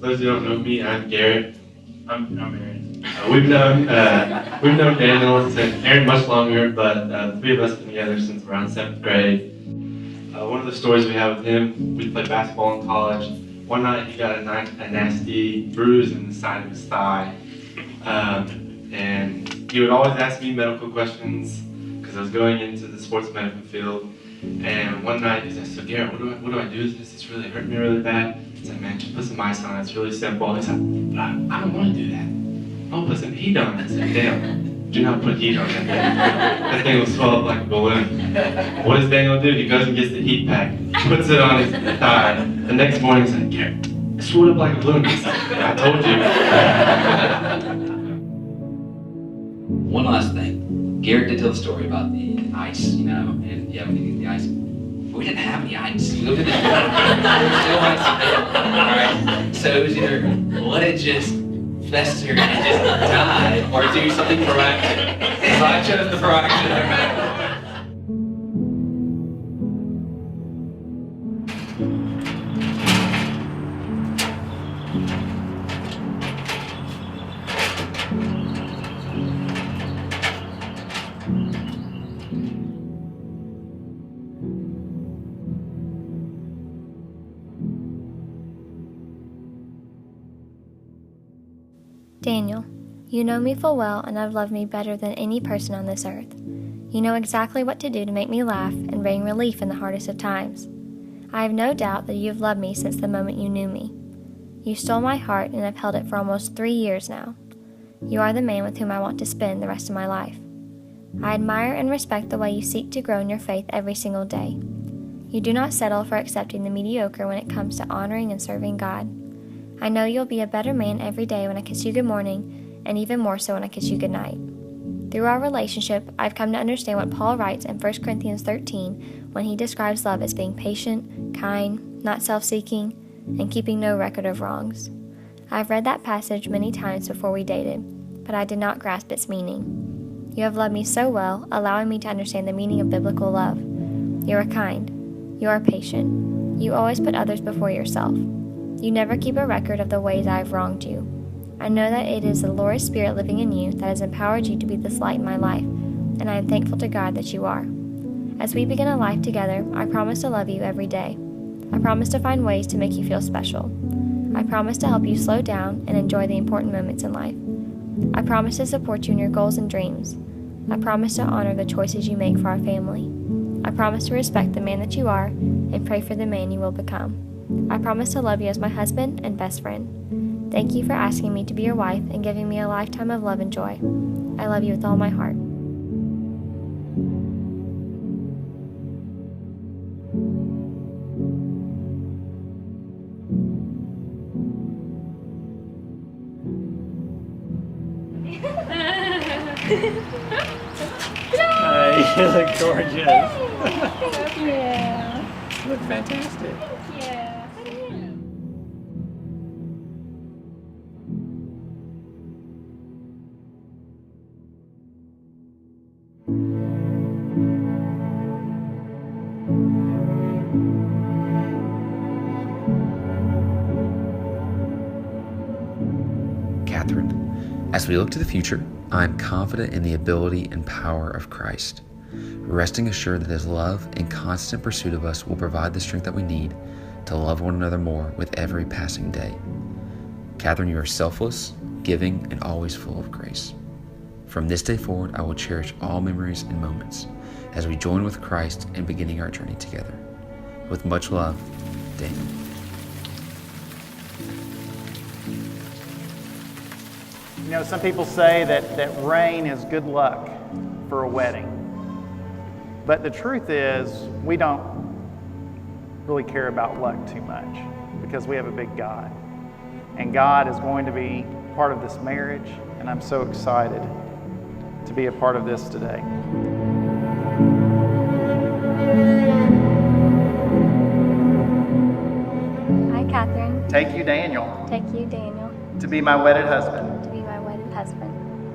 those who don't know me, I'm Garrett. I'm Aaron. We've known Daniel since Aaron much longer, but the three of us have been together since around seventh grade. One of the stories we have with him, we played basketball in college. One night he got a nasty bruise in the side of his thigh. And he would always ask me medical questions because I was going into the sports medical field. And one night he said, "So Garrett, what do I do with this? It's really hurting me really bad." I said, "Man, just put some ice on it. It's really simple." He said, "But I don't want to do that. I'll put some heat on it." I said, "Damn, do not put heat on that thing. That thing will swell up like a balloon." What does Daniel do? He goes and gets the heat pack, puts it on his thigh. The next morning he's like, "Garrett, it swelled up like a balloon." I said, "I told you." One last thing. Garrett did tell the story about the ice, and yeah, we needed the ice. But we didn't have any ice. We lived in the still ice available, alright? So it was either let it just fester and just die, or do something proactive. So I chose the proactive. Daniel, you know me full well and have loved me better than any person on this earth. You know exactly what to do to make me laugh and bring relief in the hardest of times. I have no doubt that you have loved me since the moment you knew me. You stole my heart and have held it for almost 3 years now. You are the man with whom I want to spend the rest of my life. I admire and respect the way you seek to grow in your faith every single day. You do not settle for accepting the mediocre when it comes to honoring and serving God. I know you'll be a better man every day when I kiss you good morning, and even more so when I kiss you good night. Through our relationship, I've come to understand what Paul writes in 1 Corinthians 13 when he describes love as being patient, kind, not self-seeking, and keeping no record of wrongs. I've read that passage many times before we dated, but I did not grasp its meaning. You have loved me so well, allowing me to understand the meaning of biblical love. You are kind. You are patient. You always put others before yourself. You never keep a record of the ways I have wronged you. I know that it is the Lord's Spirit living in you that has empowered you to be this light in my life, and I am thankful to God that you are. As we begin a life together, I promise to love you every day. I promise to find ways to make you feel special. I promise to help you slow down and enjoy the important moments in life. I promise to support you in your goals and dreams. I promise to honor the choices you make for our family. I promise to respect the man that you are and pray for the man you will become. I promise to love you as my husband and best friend. Thank you for asking me to be your wife and giving me a lifetime of love and joy. I love you with all my heart. You look gorgeous. Yeah. You look fantastic. Yeah. Catherine, as we look to the future, I am confident in the ability and power of Christ, resting assured that His love and constant pursuit of us will provide the strength that we need to love one another more with every passing day. Catherine, you are selfless, giving, and always full of grace. From this day forward, I will cherish all memories and moments as we join with Christ in beginning our journey together. With much love, Daniel. You know, some people say that rain is good luck for a wedding. But the truth is, we don't really care about luck too much because we have a big God. And God is going to be part of this marriage, and I'm so excited to be a part of this today. I, Catherine, Take you, Daniel, take you, Daniel, to be my wedded husband. to be my wedded husband.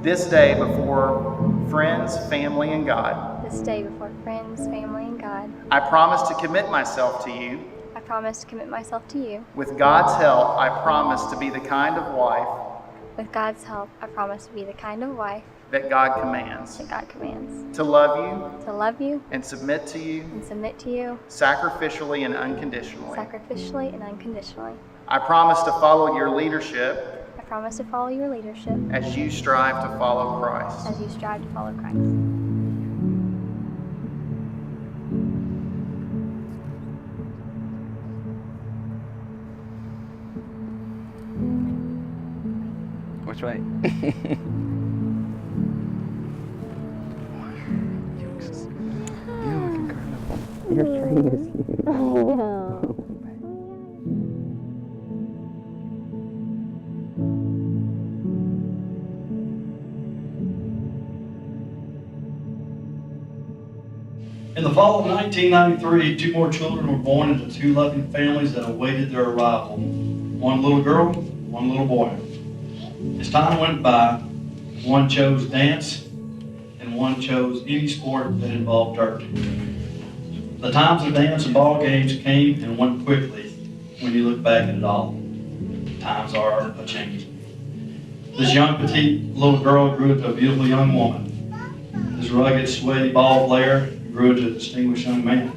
This day before friends, family, and God, This day before friends, family, and God, I promise to commit myself to you I promise to commit myself to you. With God's help, I promise to be the kind of wife With God's help, I promise to be the kind of wife that God commands, that God commands. to love you To love you and submit to you and submit to you sacrificially and unconditionally. sacrificially and unconditionally. I promise to follow your leadership I promise to follow your leadership as you strive to follow Christ. as you strive to follow Christ. Which way? Your tree is huge. In the fall of 1993, 2 more children were born into 2 loving families that awaited their arrival. 1 little girl, 1 little boy. As time went by, one chose dance and one chose any sport that involved dirt. The times of dance and ball games came and went quickly when you look back at it all. Times are a-changing. This young, petite little girl grew into a beautiful young woman. This rugged, sweaty ball player grew into a distinguished young man.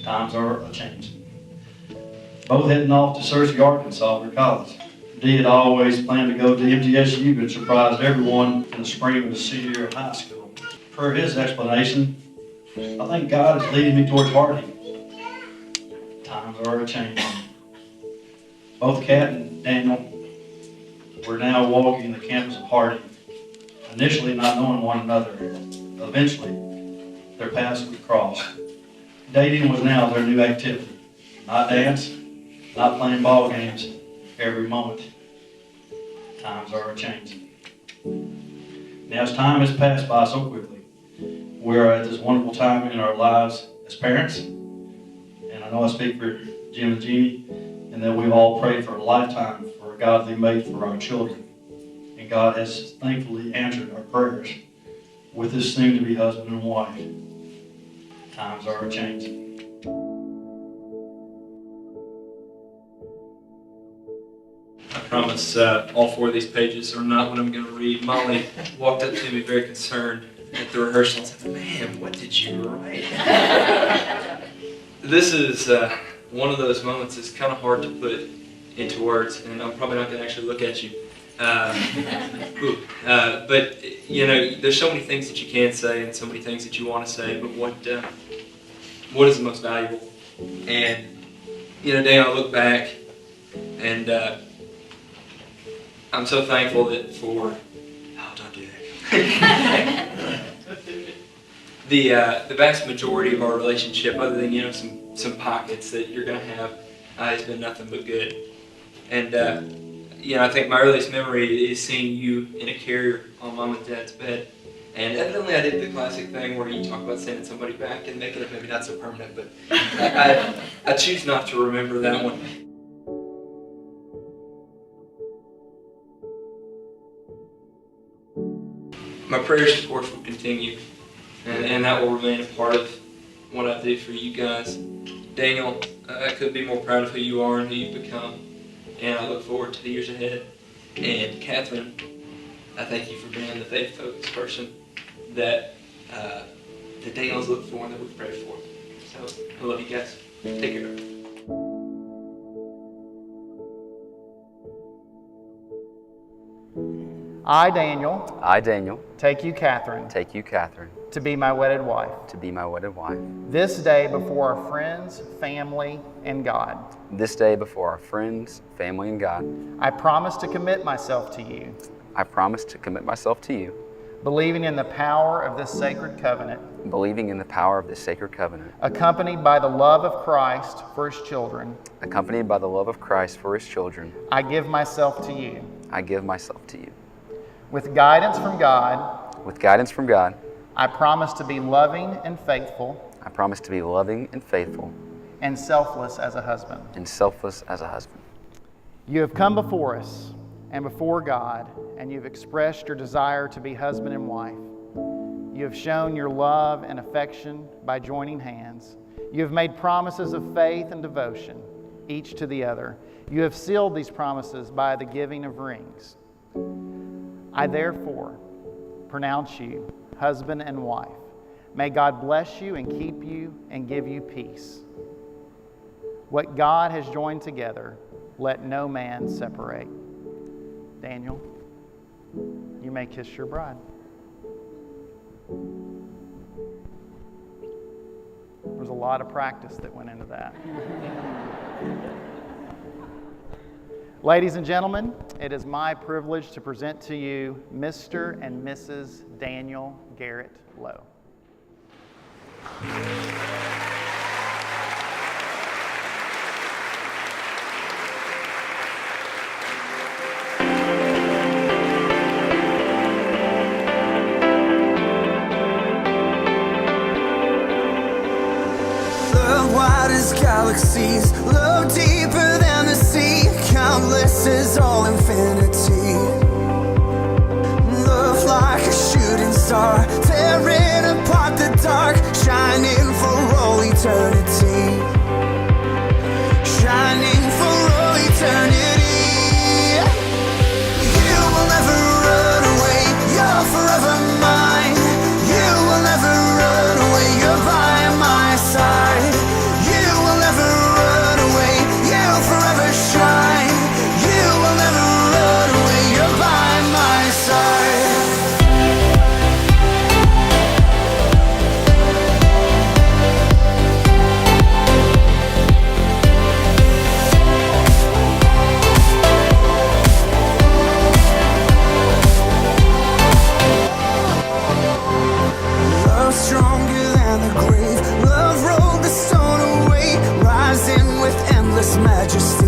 Times are a-changing. Both heading off to Searcy, Arkansas for college. Dee had always planned to go to MTSU and surprised everyone in the spring of his senior year of high school. Per his explanation, I think God is leading me towards Harding. Times are a-changing. Both Kat and Daniel were now walking the campus of Harding, initially not knowing one another. Eventually, their paths would cross. Dating was now their new activity. Not dance, not playing ball games every moment. Times are a-changing. Now, as time has passed by so quickly, we are at this wonderful time in our lives as parents, and I know I speak for Jim and Jeannie, and that we've all prayed for a lifetime for a godly mate for our children. And God has thankfully answered our prayers with this soon-to-be husband and wife. Times are a-changing. I promise all 4 of these pages are not what I'm going to read. Molly walked up to me very concerned at the rehearsal and said, "Man, what did you write?" This is one of those moments that's kind of hard to put into words, and I'm probably not going to actually look at you. But, you know, there's so many things that you can say and so many things that you want to say, but what is the most valuable? And, you know, Dan, I look back and I'm so thankful that don't do that. The vast majority of our relationship, other than, you know, some pockets that you're going to have, has been nothing but good. And, you know, I think my earliest memory is seeing you in a carrier on Mom and Dad's bed. And evidently I did the classic thing where you talk about sending somebody back and making it maybe not so permanent, but I choose not to remember that one. My prayers, of course, will continue, and that will remain a part of what I do for you guys. Daniel, I couldn't be more proud of who you are and who you've become, and I look forward to the years ahead. And Catherine, I thank you for being the faith-focused person that Daniel's looked for and that we pray for. So, I love you guys. Take care. I, Daniel, I, Daniel, take you, Catherine, take you, Catherine, to be my wedded wife, to be my wedded wife. this day before our friends, family, and God. This day before our friends, family, and God, I promise to commit myself to you, I promise to commit myself to you, believing in the power of this sacred covenant, believing in the power of this sacred covenant, accompanied by the love of Christ for his children. accompanied by the love of Christ for his children. I give myself to you. I give myself to you. With guidance from God, With guidance from God, I promise to be loving and faithful I promise to be loving and faithful and selfless as a husband. and selfless as a husband. You have come before us and before God, and you've expressed your desire to be husband and wife. You have shown your love and affection by joining hands. You have made promises of faith and devotion, each to the other. You have sealed these promises by the giving of rings. I therefore pronounce you husband and wife. May God bless you and keep you and give you peace. What God has joined together, let no man separate. Daniel, you may kiss your bride. There's a lot of practice that went into that. Ladies and gentlemen, it is my privilege to present to you Mr. and Mrs. Daniel Garrett Lowe. Love wide as galaxies, love deeper than the sea, countless is all infinity. Love like a shooting star, tearing apart the dark, shining for all eternity. Shining for all eternity. You will never run away, you're forever mine. You will never run away, you're by my side. You will never run away, you'll forever shine. You will never run away, you're by my side. Love stronger than the grave. Love rolled the stone away, rising with endless majesty.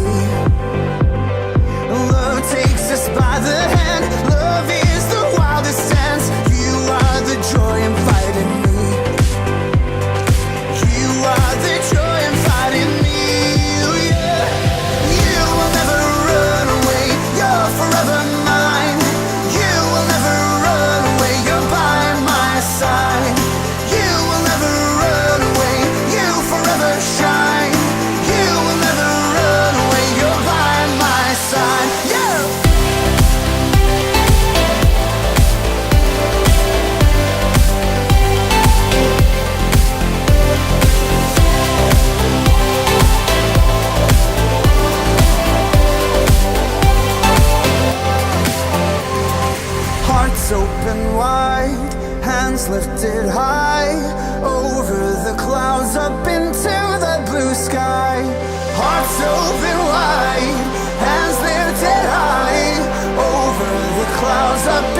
Love takes us by the hand. Love is the wildest dance. You are the joy in fighting me. You are the joy in fighting me. Yeah. You will never run away. You're forever mine. You will never run away. You're by my side. You will never run away. You forever shine. You will never run away. You're by my side. Yeah. Hearts open wide, hands lifted high, over the clouds up into the blue sky. Hearts open wide, hands lifted high, over the clouds up